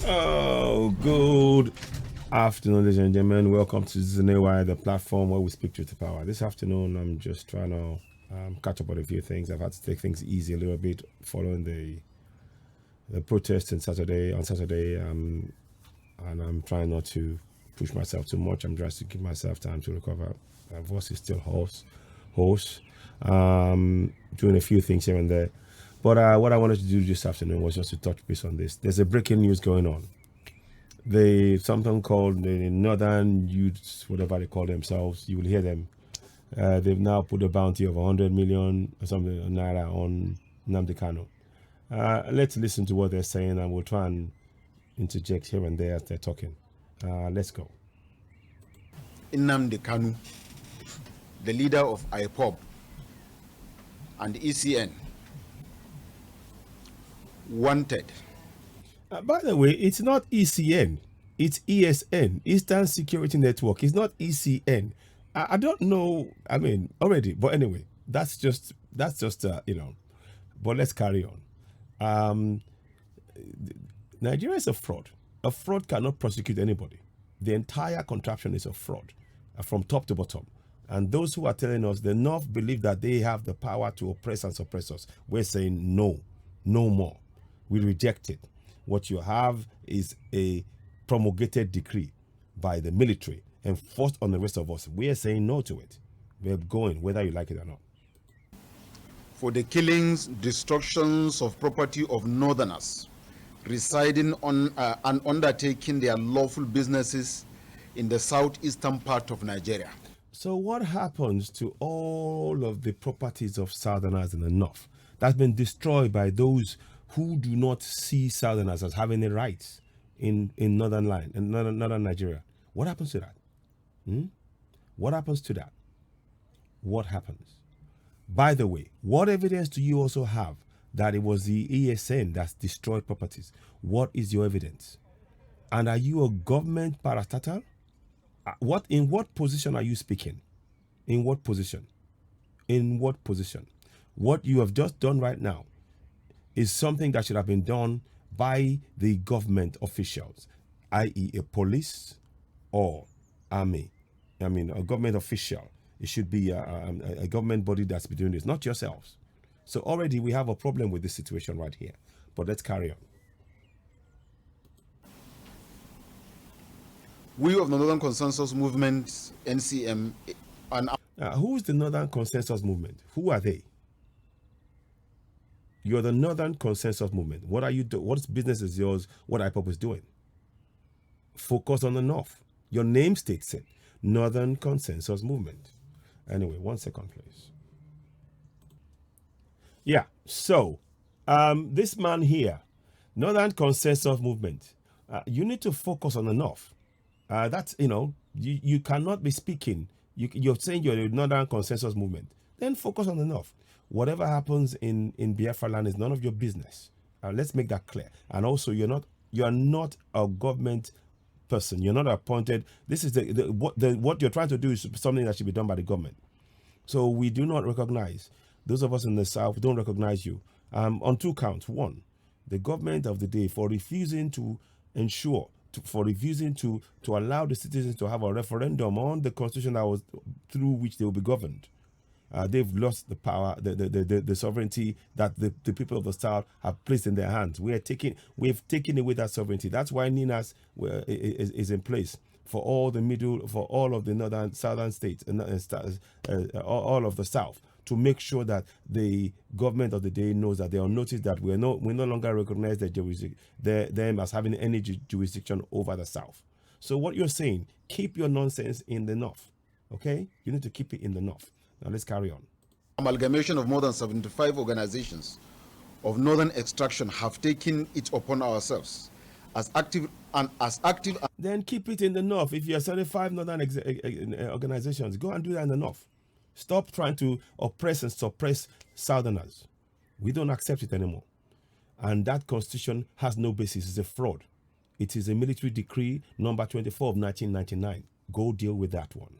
Oh, good afternoon, ladies and gentlemen. Welcome to Zinewa, the platform where we speak truth to power. This afternoon, I'm just trying to catch up on a few things. I've had to take things easy a little bit following the protest on Saturday, and I'm trying not to push myself too much. I'm trying to give myself time to recover. My voice is still hoarse. Doing a few things here and there. But what I wanted to do this afternoon was just to touch base on this. There's a breaking news going on. Something called the Northern Youths, whatever they call themselves, you will hear them. They've now put a bounty of 100 million or something Naira on Nnamdi Kanu. Let's listen to what they're saying, and we'll try and interject here and there as they're talking. Let's go. Nnamdi Kanu, the leader of IPOB and ECN, wanted. By the way, it's not ECN, it's ESN, Eastern Security Network. It's not ECN. I don't know. I mean, already, but anyway, that's just But let's carry on. Nigeria is a fraud. A fraud cannot prosecute anybody. The entire contraption is a fraud, from top to bottom. And those who are telling us the North believe that they have the power to oppress and suppress us, we're saying no, no more. We reject it. What you have is a promulgated decree by the military enforced on the rest of us. We are saying no to it. We're going, whether you like it or not. For the killings, destructions of property of Northerners residing on and undertaking their lawful businesses in the southeastern part of Nigeria. So what happens to all of the properties of Southerners in the North that's been destroyed by those who do not see Southerners as having any rights in northern Nigeria? What happens to that? What happens to that? What happens? By the way, what evidence do you also have that it was the ESN that's destroyed properties? What is your evidence? And are you a government parastatal? In what position are you speaking? In what position? In what position? What you have just done right now is something that should have been done by the government officials, i.e. a police or army. I mean, a government official. It should be a government body that's been doing this, not yourselves. So already we have a problem with this situation right here. But let's carry on. We of the Northern Consesus Movement, NCM, and who is the Northern Consesus Movement? Who are they? You're the Northern Consesus Movement. What are you doing? What business is yours? What IPOB is doing? Focus on the North. Your name states it. Northern Consesus Movement. Anyway, 1 second, please. Yeah, so this man here, Northern Consesus Movement, you need to focus on the North. That's, you cannot be speaking. You're saying you're the Northern Consesus Movement. Then focus on the North. Whatever happens in Biafra land is none of your business. Let's make that clear. And also, you're not a government person. You're not appointed. This is what you're trying to do is something that should be done by the government. So we do not recognize. Those of us in the South don't recognize you on 2 counts. 1, the government of the day for refusing to ensure, for refusing to allow the citizens to have a referendum on the constitution that was through which they will be governed. They've lost the power, the sovereignty that the people of the South have placed in their hands. We've taken away that sovereignty. That's why NINAS is in place for all the for all of the southern states and all of the South, to make sure that the government of the day knows that they are noticed that we no longer recognize them as having any jurisdiction over the South. So what you're saying, keep your nonsense in the North, okay? You need to keep it in the North. Now let's carry on. Amalgamation of more than 75 organizations of northern extraction have taken it upon ourselves as active. Then keep it in the North. If you are 75 northern organizations, go and do that in the North. Stop trying to oppress and suppress Southerners. We don't accept it anymore. And that constitution has no basis. It's a fraud. It is a military decree number 24 of 1999. Go deal with that one.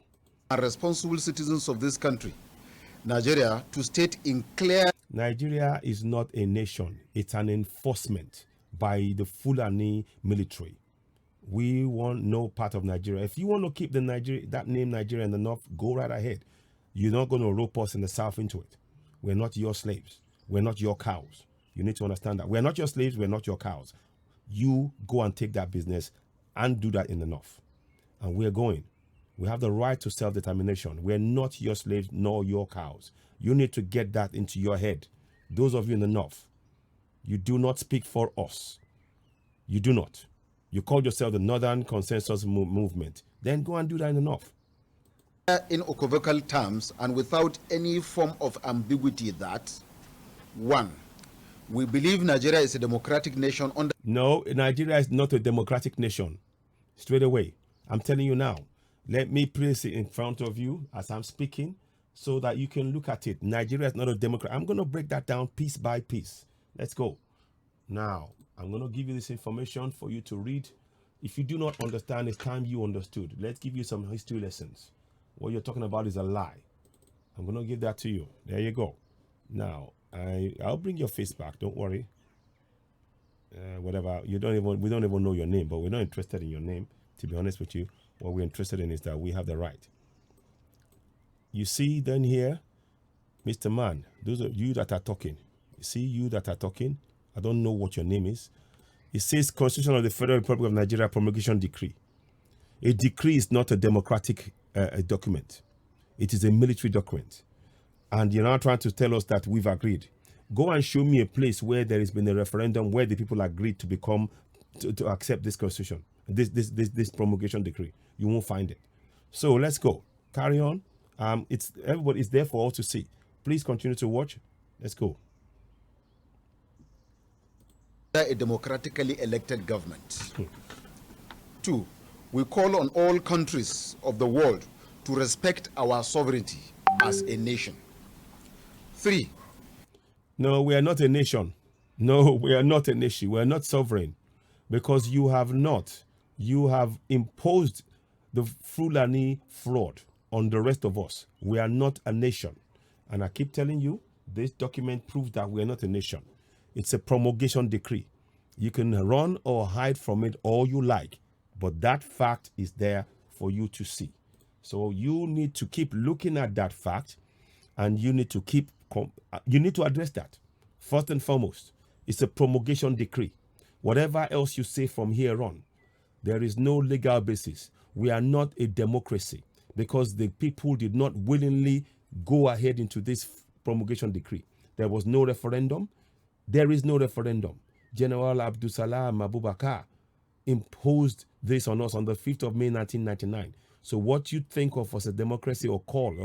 And responsible citizens of this country, Nigeria, to state in clear... Nigeria is not a nation. It's an enforcement by the Fulani military. We want no part of Nigeria. If you want to keep that name Nigeria in the north, go right ahead. You're not going to rope us in the south into it. We're not your slaves. We're not your cows. You need to understand that. We're not your slaves. We're not your cows. You go and take that business and do that in the north. And we're going. We have the right to self-determination. We're not your slaves nor your cows. You need to get that into your head. Those of you in the north, you do not speak for us. You do not. You call yourself the Northern Consesus Movement. Then go and do that in the north. In unequivocal terms and without any form of ambiguity that, one, we believe Nigeria is a democratic nation under... No, Nigeria is not a democratic nation. Straight away. I'm telling you now. Let me place it in front of you as I'm speaking so that you can look at it. Nigeria is not a democrat. I'm going to break that down piece by piece. Let's go. Now, I'm going to give you this information for you to read. If you do not understand, it's time you understood. Let's give you some history lessons. What you're talking about is a lie. I'm going to give that to you. There you go. Now, I'll bring your face back. Don't worry. Whatever. We don't even know your name, but we're not interested in your name, to be honest with you. What we're interested in is that we have the right. You see then here, Mr. Man, those are you that are talking. You see you that are talking. I don't know what your name is. It says Constitution of the Federal Republic of Nigeria Promulgation Decree. A decree is not a democratic document. It is a military document. And you're now trying to tell us that we've agreed. Go and show me a place where there has been a referendum where the people agreed to become, to accept this constitution, this promulgation decree. You won't find it. So let's go. Carry on. Everybody is there for all to see. Please continue to watch. Let's go. A democratically elected government. Two, we call on all countries of the world to respect our sovereignty as a nation. Three. No, we are not a nation. No, we are not a nation. We are not sovereign because you have imposed the Fulani fraud on the rest of us. We are not a nation. And I keep telling you, this document proves that we are not a nation. It's a promulgation decree. You can run or hide from it all you like, but that fact is there for you to see. So you need to keep looking at that fact, and you need to address that. First and foremost, it's a promulgation decree. Whatever else you say from here on, there is no legal basis. We are not a democracy because the people did not willingly go ahead into this promulgation decree. There was no referendum. There is no referendum. General Abdusalam Abubakar imposed this on us on the 5th of May 1999. So what you think of as a democracy or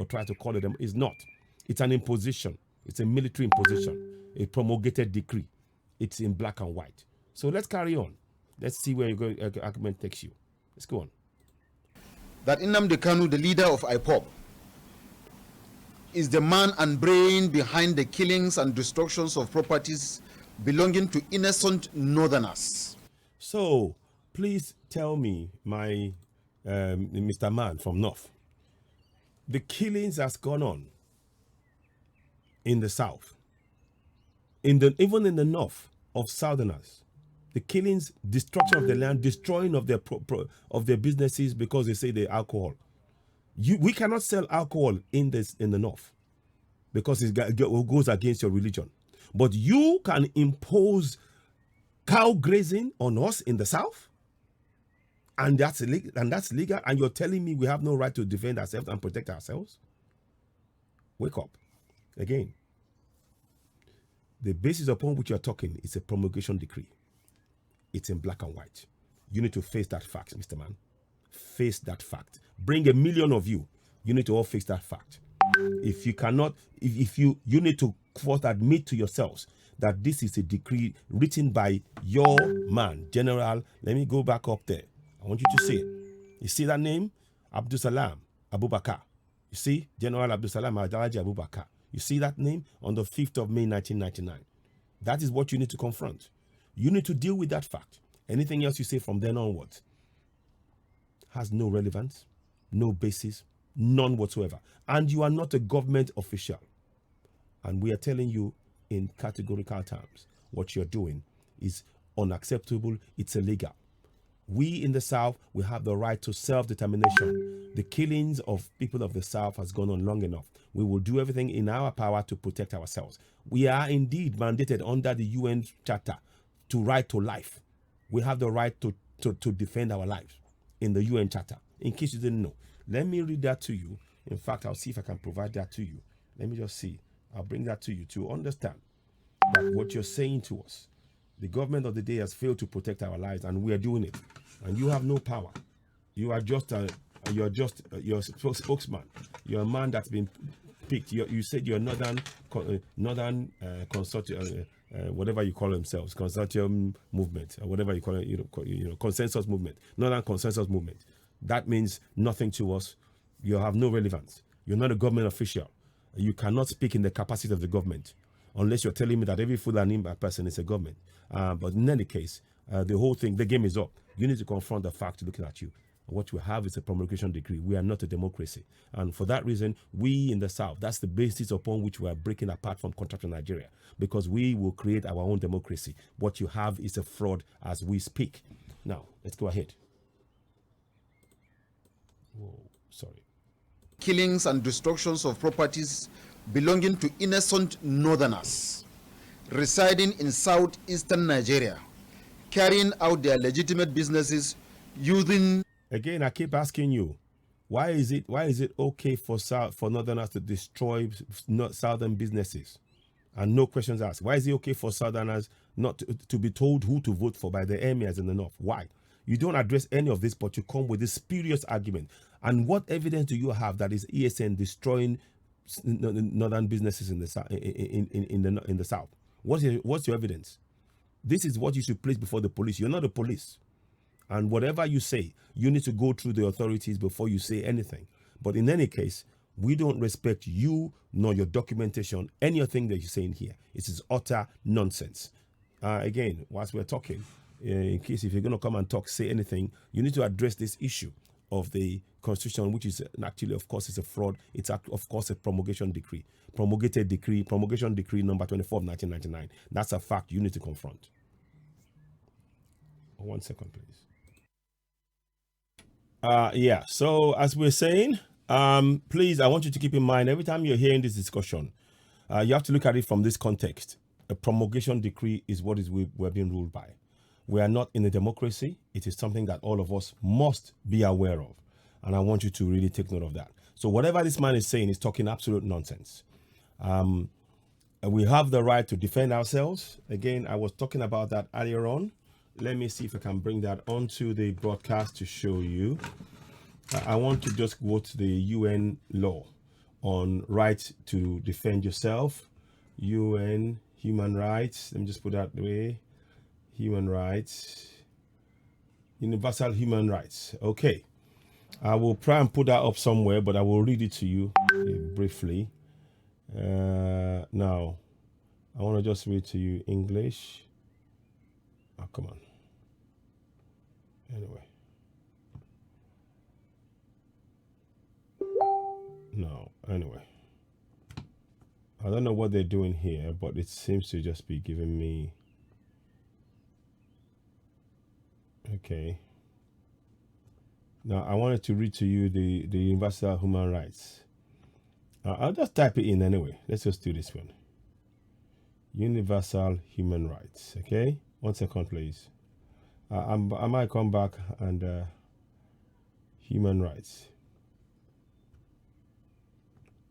try to call it is not. It's an imposition. It's a military imposition, a promulgated decree. It's in black and white. So let's carry on. Let's see where your argument takes you. Let's go on. That Nnamdi Kanu, the leader of IPOB, is the man and brain behind the killings and destructions of properties belonging to innocent northerners. So please tell me, my Mr. Man from North, the killings has gone on in the south, even in the north of southerners. The killings, destruction of the land, destroying of their businesses because they say they're alcohol. We cannot sell alcohol in the north because it goes against your religion. But you can impose cow grazing on us in the south, and that's legal. And you're telling me we have no right to defend ourselves and protect ourselves? Wake up. Again, the basis upon which you're talking is a promulgation decree. It's in black and white. You need to face that fact, Mr. Man. Face that fact. Bring 1 million of you. You need to all face that fact. If you cannot, if you need to first admit to yourselves that this is a decree written by your man, General. Let me go back up there. I want you to see it. You see that name? Abdusalam Abubakar. You see? General Abdusalam Abubakar. You see that name? On the 5th of May 1999. That is what you need to confront. You need to deal with that fact. Anything else you say from then onwards has no relevance, no basis, none whatsoever. And you are not a government official. And we are telling you in categorical terms, what you're doing is unacceptable, it's illegal. We in the South, we have the right to self-determination. The killings of people of the South has gone on long enough. We will do everything in our power to protect ourselves. We are indeed mandated under the UN Charter to right to life. We have the right to defend our lives in the UN Charter. In case you didn't know, let me read that to you. In fact, I'll see if I can provide that to you. Let me just see. I'll bring that to you to understand that what you're saying to us, the government of the day has failed to protect our lives, and we are doing it. And you have no power. You are just your spokesman. You're a man that's been picked. You said you're Northern Consortium, whatever you call themselves, Consortium Movement, or whatever you call it, Consensus Movement, Northern Consesus Movement. That means nothing to us. You have no relevance. You're not a government official. You cannot speak in the capacity of the government, unless you're telling me that every Fulani person is a government. But in any case, the whole thing, the game is up. You need to confront the fact looking at you. What we have is a promulgation decree. We are not a democracy. And for that reason, we in the South, that's the basis upon which we are breaking apart from contractual Nigeria, because we will create our own democracy. What you have is a fraud as we speak. Now, let's go ahead. Whoa, sorry. Killings and destructions of properties belonging to innocent northerners residing in southeastern Nigeria, carrying out their legitimate businesses using... Again, I keep asking you, why is it okay for northerners to destroy southern businesses and no questions asked? Why is it okay for southerners not to be told who to vote for by the emirs in the north? Why? You don't address any of this, but you come with this spurious argument. And what evidence do you have that is ESN destroying northern businesses in the south? In the south, what's your evidence? This is what you should place before the police. You're not the police, and whatever you say, you need to go through the authorities before you say anything. But in any case, we don't respect you nor your documentation. Anything that you're saying here, it is utter nonsense. Again, whilst we're talking, in case if you're going to come and talk, say anything, you need to address this issue of the constitution, which is actually, of course, is a fraud. It's of course a promulgation decree, promulgation decree number 24 of 1999. That's a fact you need to confront. 1 second, please. Yeah. So as we're saying, please, I want you to keep in mind every time you're hearing this discussion, you have to look at it from this context. A promulgation decree is what we're being ruled by. We are not in a democracy. It is something that all of us must be aware of. And I want you to really take note of that. So whatever this man is saying is talking absolute nonsense. We have the right to defend ourselves. Again, I was talking about that earlier on. Let me see if I can bring that onto the broadcast to show you. I want to just quote the UN law on right to defend yourself. UN, human rights. Let me just put that way. Human rights, universal human rights. Okay, I will try and put that up somewhere, but I will read it to you briefly. Now, I want to just read to you English. Oh, come on. Anyway. No, anyway. I don't know what they're doing here, but it seems to just be giving me... Okay. Now I wanted to read to you the universal human rights. I'll just type it in anyway. Let's just do this one. Universal human rights. Okay. 1 second, please. I might come back and human rights.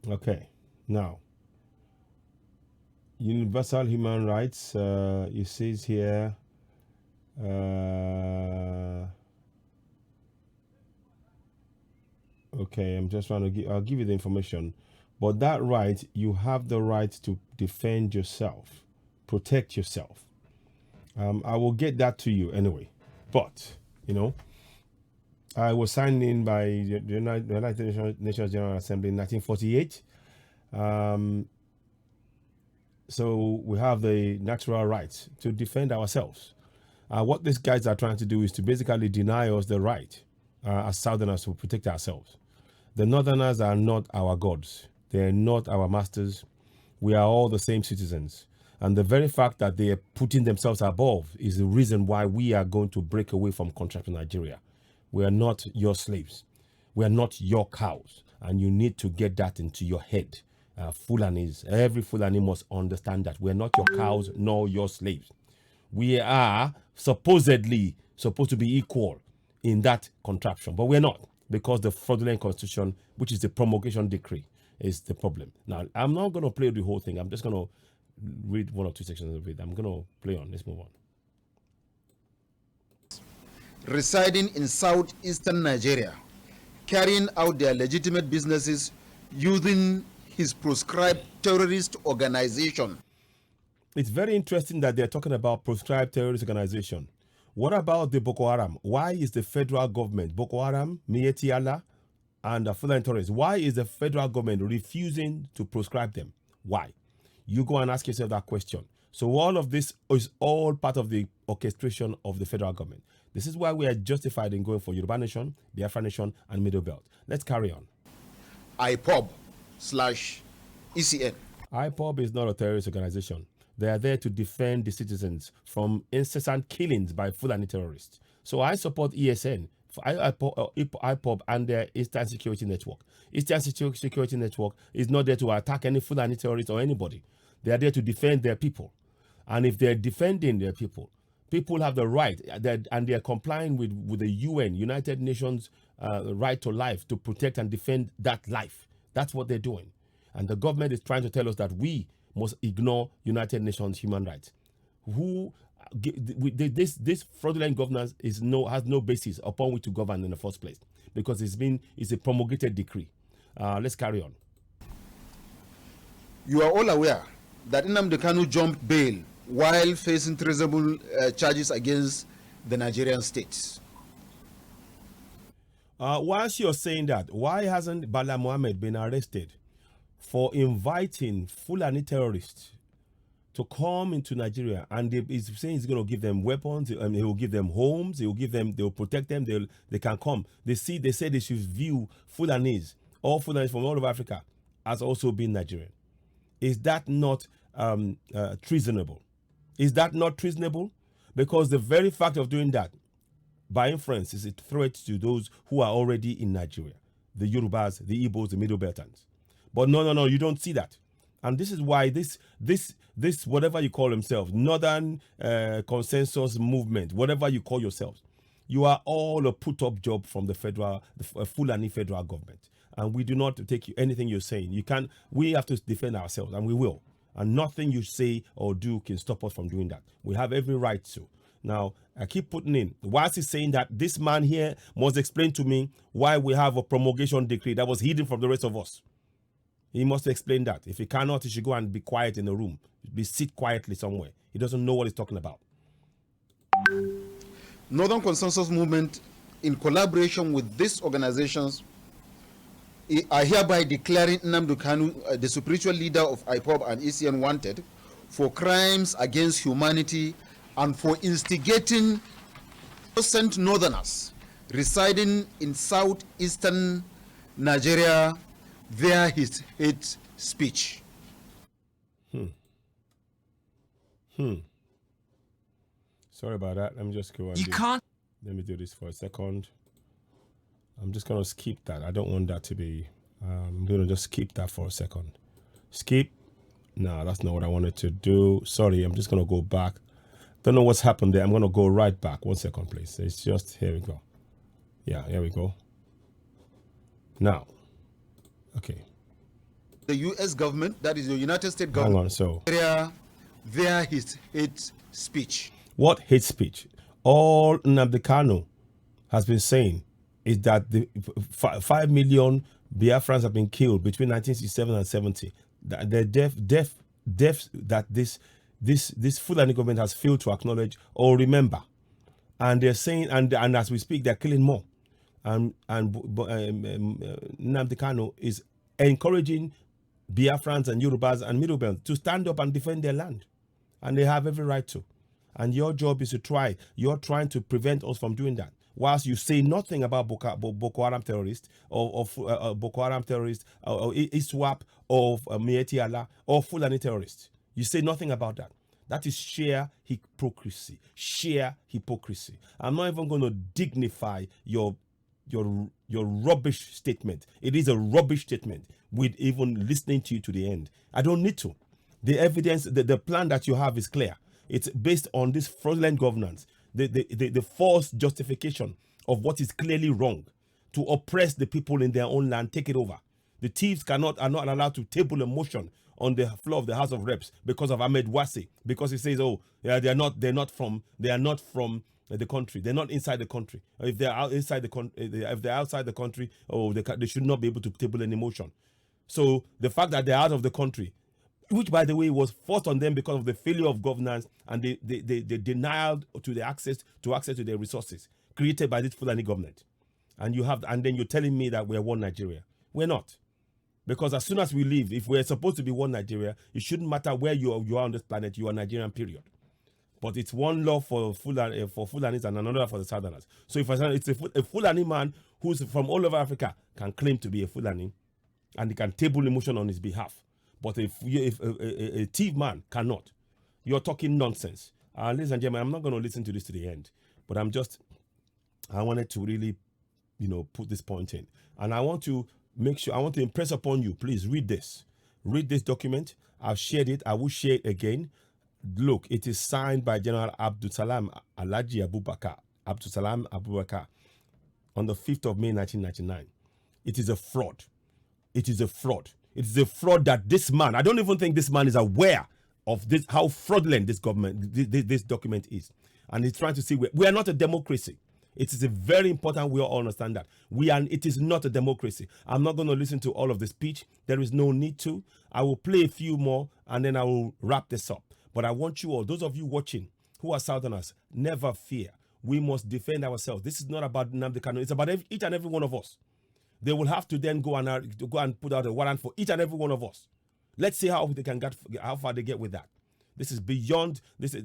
Okay. Now, universal human rights. It says here. Okay, I'm just trying to give, I'll give you the information, but that right, you have the right to defend yourself, protect yourself. I will get that to you anyway, but I was signed in by the United Nations General Assembly in 1948. So we have the natural right to defend ourselves. What these guys are trying to do is to basically deny us the right as Southerners to protect ourselves. The Northerners are not our gods. They're not our masters. We are all the same citizens. And the very fact that they are putting themselves above is the reason why we are going to break away from contract in Nigeria. We are not your slaves. We are not your cows. And you need to get that into your head. Fulanis, every Fulani must understand that we're not your cows nor your slaves. We are supposedly supposed to be equal in that contraption, but we're not, because the fraudulent constitution, which is the promulgation decree, is the problem. Now, I'm not going to play the whole thing. I'm just going to read one or two sections of it. I'm going to play on. Let's move on. Residing in southeastern Nigeria, carrying out their legitimate businesses using his proscribed terrorist organization. It's very interesting that they're talking about proscribed terrorist organization. What about the Boko Haram? Why is the federal government, Boko Haram, Miyetti Allah, and the Fulani terrorists, why is the federal government refusing to proscribe them? Why? You go and ask yourself that question. So all of this is all part of the orchestration of the federal government. This is why we are justified in going for Yoruba Nation, Biafra Nation, and Middle Belt. Let's carry on. IPOB/ECN. IPOB is not a terrorist organization. They are there to defend the citizens from incessant killings by Fulani terrorists. So I support ESN, IPOB and their Eastern Security Network. Eastern Security Network is not there to attack any Fulani terrorist or anybody. They are there to defend their people. And if they're defending their people, people have the right, and they're complying with the UN, United Nations right to life, to protect and defend that life. That's what they're doing. And the government is trying to tell us that we must ignore United Nations human rights. This fraudulent governance has no basis upon which to govern in the first place, because it's a promulgated decree. Let's carry on. You are all aware that Nnamdi Kanu jumped bail while facing treasonable charges against the Nigerian state. Whilst you're saying that, why hasn't Bala Mohammed been arrested for inviting Fulani terrorists to come into Nigeria? And he's saying he's going to give them weapons, he will give them homes, they'll protect them, they can come. They say they should view Fulanis, all Fulanis from all over Africa, as also being Nigerian. Is that not treasonable? Is that not treasonable? Because the very fact of doing that, by inference, is a threat to those who are already in Nigeria, the Yorubas, the Igbos, the Middle Beltans. But no, you don't see that. And this is why this whatever you call themselves, Northern Consesus Movement, whatever you call yourselves, you are all a put-up job from the Fulani federal government. And we do not take anything you're saying. We have to defend ourselves, and we will. And nothing you say or do can stop us from doing that. We have every right to. Now, I keep putting in, whilst he's saying that, this man here must explain to me why we have a promulgation decree that was hidden from the rest of us. He must explain that. If he cannot, he should go and be quiet in the room. Sit quietly somewhere. He doesn't know what he's talking about. Northern Consesus Movement, in collaboration with these organizations, are hereby declaring Nnamdi Kanu, the spiritual leader of IPOB and ECN, wanted for crimes against humanity and for instigating innocent northerners residing in southeastern Nigeria via his hate speech. Sorry about that. Let me just go and let me do this for a second. I'm just going to skip that. I don't want that to be... I'm going to just skip that for a second. Skip. No, that's not what I wanted to do. Sorry, I'm just going to go back. Don't know what's happened there. I'm going to go right back. 1 second, please. It's just... Here we go. Yeah, here we go. Now. Okay. The U.S. government, that is the United States government... Hang on, so... Via his hate speech. What hate speech? All Nnamdi Kanu has been saying is that the 5 million Biafrans have been killed between 1967 and 70. The deaths that this Fulani government has failed to acknowledge or remember. And they're saying, and as we speak, they're killing more. And Nnamdi Kanu is encouraging Biafrans and Yorubas and Middle Belt to stand up and defend their land. And they have every right to. And your job is to try. You're trying to prevent us from doing that. Whilst you say nothing about Boko Haram terrorists or Boko Haram terrorists or ISWAP or Miyetti Allah or Fulani terrorists. You say nothing about that. That is sheer hypocrisy. Sheer hypocrisy. I'm not even going to dignify your rubbish statement. It is a rubbish statement with even listening to you to the end. I don't need to. The evidence, the plan that you have is clear. It's based on this fraudulent governance, the false justification of what is clearly wrong, to oppress the people in their own land, take it over. The thieves are not allowed to table a motion on the floor of the House of Reps because of Ahmed Wase, because he says, oh, yeah, they're not from the country. They're not inside the country. If they're inside the country, if they're outside the country, oh, they should not be able to table any motion. So the fact that they're out of the country, which by the way was forced on them because of the failure of governance and they denied to the access to their resources created by this Fulani government. And then you're telling me that we're one Nigeria. We're not. Because as soon as we leave, if we're supposed to be one Nigeria, it shouldn't matter where you are on this planet, you are Nigerian, period. But it's one law for Fulanis and another for the Southerners. So if it's a Fulani man who's from all over Africa can claim to be a Fulani and he can table a motion on his behalf. But if a thief man cannot, you're talking nonsense. Ladies and gentlemen, I'm not going to listen to this to the end. But I wanted to really, put this point in. And I want to impress upon you, please read this. Read this document. I've shared it. I will share it again. Look, it is signed by General Abdulsalam Alhaji Abubakar on the 5th of May, 1999. It is a fraud. It is a fraud. It is a fraud that this man, I don't even think this man is aware of this, how fraudulent this document is. And he's trying to say we are not a democracy. It is a very important we all understand that. It is not a democracy. I'm not going to listen to all of the speech. There is no need to. I will play a few more and then I will wrap this up. But I want you all, those of you watching who are Southerners, never fear. We must defend ourselves. This is not about Nnamdi Kanu. It's about each and every one of us. They will have to then go and put out a warrant for each and every one of us. Let's see how far they get with that. This is beyond. This is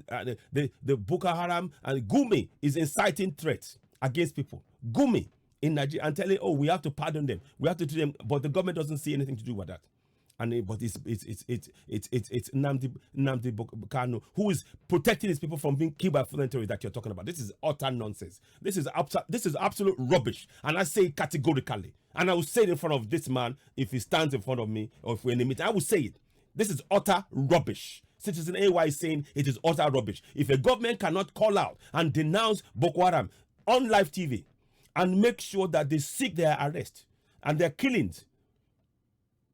the Boko Haram and Gumi is inciting threats against people. Gumi in Nigeria and telling, oh, we have to pardon them. We have to do them, but the government doesn't see anything to do with that. But it's Nnamdi Kanu who is protecting his people from being killed by foreign terrorists that you're talking about. This is utter nonsense. This is absolute rubbish, and I say it categorically. And I will say it in front of this man if he stands in front of me or if we're in a meeting. I will say it. This is utter rubbish. Citizen AY is saying it is utter rubbish. If a government cannot call out and denounce Boko Haram on live TV and make sure that they seek their arrest and their killings,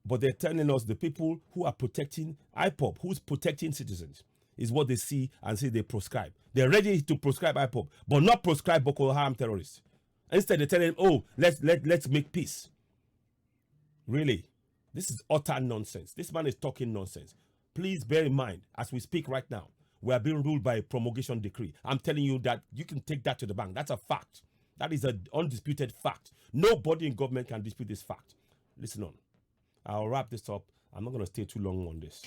but they're telling us the people who are protecting IPOB, who's protecting citizens, is what they see and say they prescribe. They're ready to prescribe IPOB, but not prescribe Boko Haram terrorists. Instead, they're telling them, oh, let's make peace. Really, this is utter nonsense. This man is talking nonsense. Please bear in mind, as we speak right now, we are being ruled by a promulgation decree. I'm telling you that you can take that to the bank. That's a fact. That is an undisputed fact. Nobody in government can dispute this fact. Listen on. I'll wrap this up. I'm not going to stay too long on this.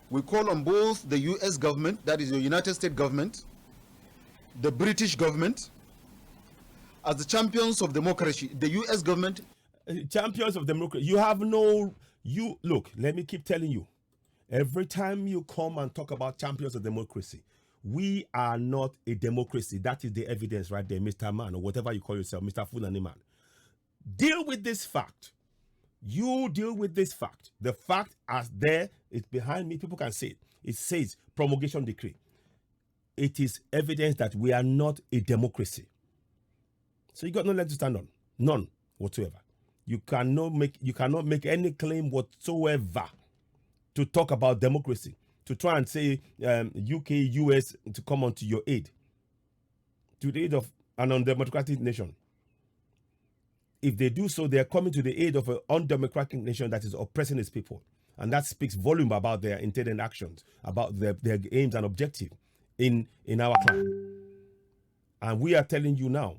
We call on both the U.S. government, that is the United States government, the British government, as the champions of democracy. The U.S. government. Champions of democracy. Look, let me keep telling you. Every time you come and talk about champions of democracy, we are not a democracy. That is the evidence right there, Mr. Man, or whatever you call yourself, Mr. Fulani Man. Deal with this fact. You deal with this fact. The fact as there, it's behind me. People can see it. It says promulgation decree. It is evidence that we are not a democracy. So you got no leg to stand on. None whatsoever. You cannot make any claim whatsoever to talk about democracy, to try and say UK, US to come onto your aid, to the aid of an undemocratic nation. If they do so, they are coming to the aid of an undemocratic nation that is oppressing its people. And that speaks volume about their intended actions, about their aims and objectives in our clan. And we are telling you now,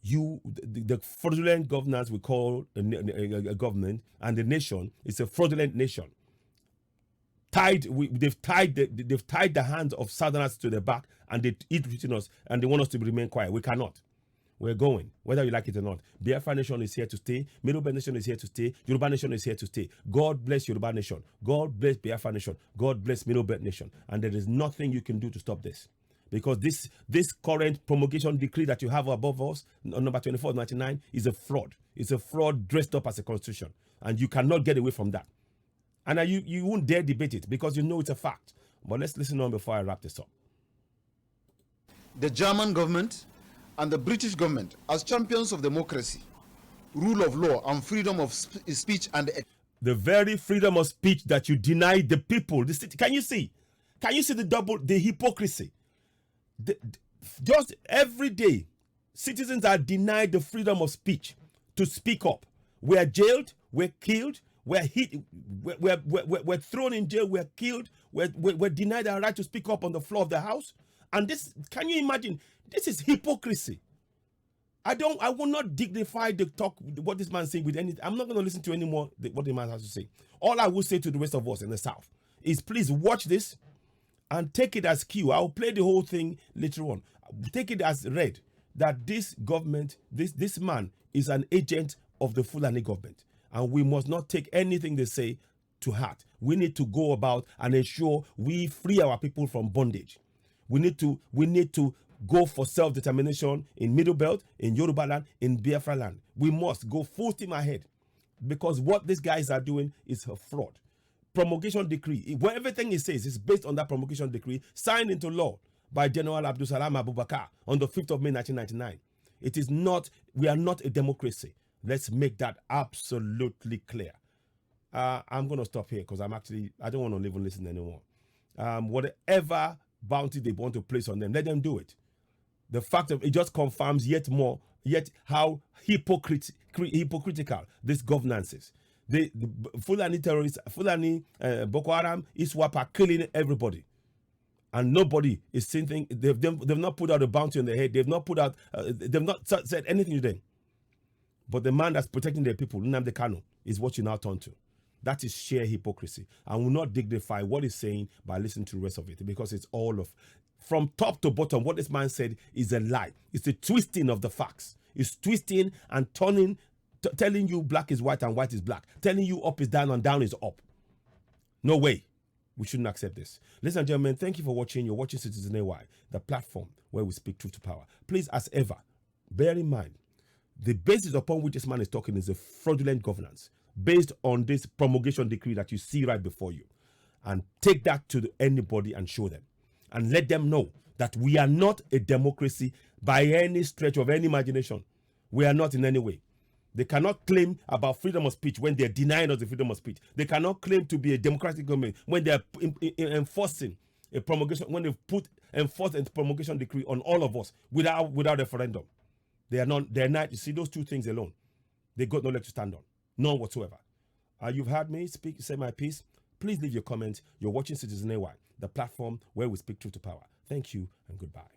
the fraudulent governance we call a government and the nation is a fraudulent nation. They've tied the hands of Southerners to their back and they eat between us and they want us to remain quiet. We cannot. We're going, whether you like it or not. Biafra Nation is here to stay. Middle Belt Nation is here to stay. Yoruba Nation is here to stay. God bless Yoruba Nation. God bless Biafra Nation. God bless Middle Belt Nation. And there is nothing you can do to stop this. Because this current promulgation decree that you have above us, number 2499, is a fraud. It's a fraud dressed up as a constitution. And you cannot get away from that. And you won't dare debate it because you know it's a fact. But let's listen on before I wrap this up. The German government and the British government, as champions of democracy, rule of law, and freedom of speech and the very freedom of speech that you deny the people. Can you see? Can you see the hypocrisy? Just every day, citizens are denied the freedom of speech to speak up. We're jailed, we're killed, we're hit, we're thrown in jail, we're killed, we're denied our right to speak up on the floor of the house. And this, can you imagine? This is hypocrisy. I will not dignify the talk, what this man saying with anything. I'm not going to listen to any more what the man has to say. All I will say to the rest of us in the South is please watch this and take it as cue. I'll play the whole thing later on. Take it as read that this government, this man is an agent of the Fulani government. And we must not take anything they say to heart. We need to go about and ensure we free our people from bondage. We need to go for self-determination in Middle Belt, in Yoruba land, in Biafra land. We must go full steam ahead because what these guys are doing is a fraud. Promulgation decree, where everything he says is based on that promulgation decree signed into law by General Abdul Salam Abubakar on the 5th of May 1999. It is not, we are not a democracy. Let's make that absolutely clear. I'm going to stop here because I don't want to even listen anymore. Whatever bounty they want to place on them, let them do it. The fact of it just confirms yet how hypocritical this governance is. The Fulani terrorists, Fulani Boko Haram, ISWAP are killing everybody. And nobody is saying, they've not put out a bounty on their head. They've not said anything to them. But the man that's protecting their people, Nnamdi Kanu, is what you now turn to. That is sheer hypocrisy. And will not dignify what he's saying by listening to the rest of it because it's all of, from top to bottom, what this man said is a lie. It's a twisting of the facts. It's twisting and turning, telling you black is white and white is black. Telling you up is down and down is up. No way. We shouldn't accept this. Ladies and gentlemen, thank you for watching. You're watching Citizen AY, the platform where we speak truth to power. Please, as ever, bear in mind, the basis upon which this man is talking is a fraudulent governance based on this promulgation decree that you see right before you. And take that to anybody and show them. And let them know that we are not a democracy by any stretch of any imagination. We are not in any way. They cannot claim about freedom of speech when they're denying us the freedom of speech. They cannot claim to be a democratic government when they're enforcing a promulgation, when they've enforced a promulgation decree on all of us without referendum. They're not, you see, those two things alone, they got no leg to stand on. None whatsoever. You've heard me speak, say my piece. Please leave your comment. You're watching Citizen AY, the platform where we speak truth to power. Thank you and goodbye.